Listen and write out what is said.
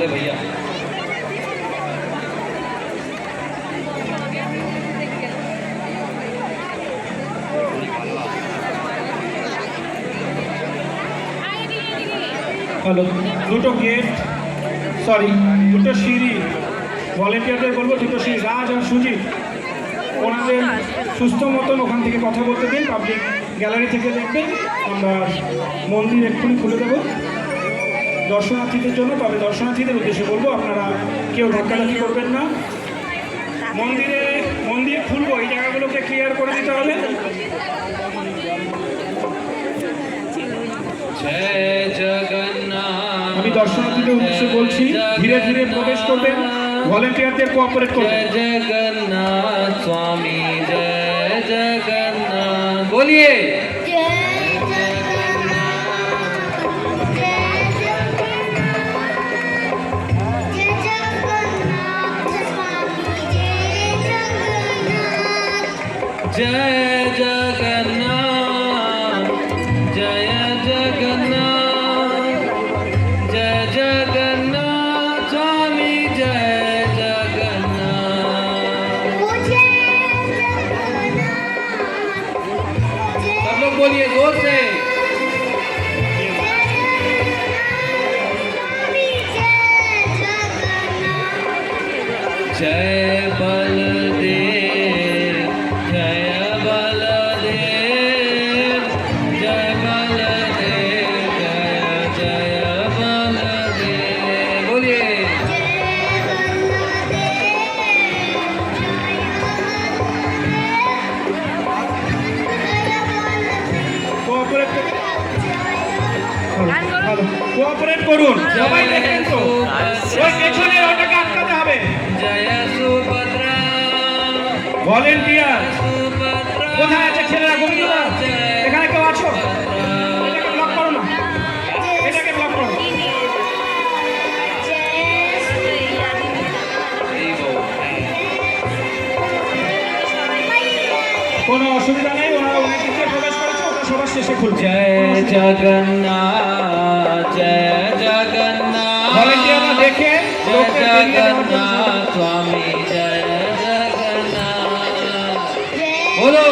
बोले भैया। হ্যালো, দুটো গেট, সরি দুটো সিঁড়ি ভলেন্টিয়ারদের বলবো, দুটো সিঁড়ি রাজ আর সুজিত ওনাদের সুস্থ মতন ওখান থেকে কথা বলতে দিন। পাবলিক গ্যালারি থেকে দেখবেন, আমরা মন্দির এক্ষুনি খুলে দেবো দর্শনার্থীদের জন্য। তবে দর্শনার্থীদের উদ্দেশ্যে বলবো, আপনারা কেউ ধাক্কাধাক্কি করবেন না। মন্দির খুলবো, এই জায়গাগুলোকে ক্লিয়ার করে দিতে হবে। আমি দর্শনার্থীদের উদ্দেশ্যে বলছি, ধীরে ধীরে প্রবেশ করবেন, ভলেন্টিয়ারদের কোঅপারেট করবেন। जय जगन्नाथ स्वामी, जय जगन्नाथ, बोलिए जय जगन्नाथ, जय जगन्नाथ, जय जगन्नाथ स्वामी, जय जगन्नाथ। सब लोग बोलिए जोर से। जय बलदेव, जय बलदेव, जय बलदेव, जय जय बलदेव, बोलिए কোঅপারেট করুন সবাই, দেখেন তো ওই পেছনে ওটাকে আটকাতে হবে। जय सुभद्रा, ভলেন্টিয়ার सुभद्रा, কোথায় আছে ছেলেরা? গোবিন্দদা এখানে কেউ আছো? এটাকে ব্লক করো না, এটাকে ব্লক করো। কোনো অসুবিধা নেই, ওনারা অনেক দিকে প্রবেশ করেছে, ওটা সবার শেষে খুলছে। जय जगन्नाथ, जय जगन्नाथ, ভলেন্টিয়াররা দেখে जय লোককে বেরিয়ে দেওয়ার জন্য जगन्नाथ स्वामी, जय जगन्नाथ, बोलो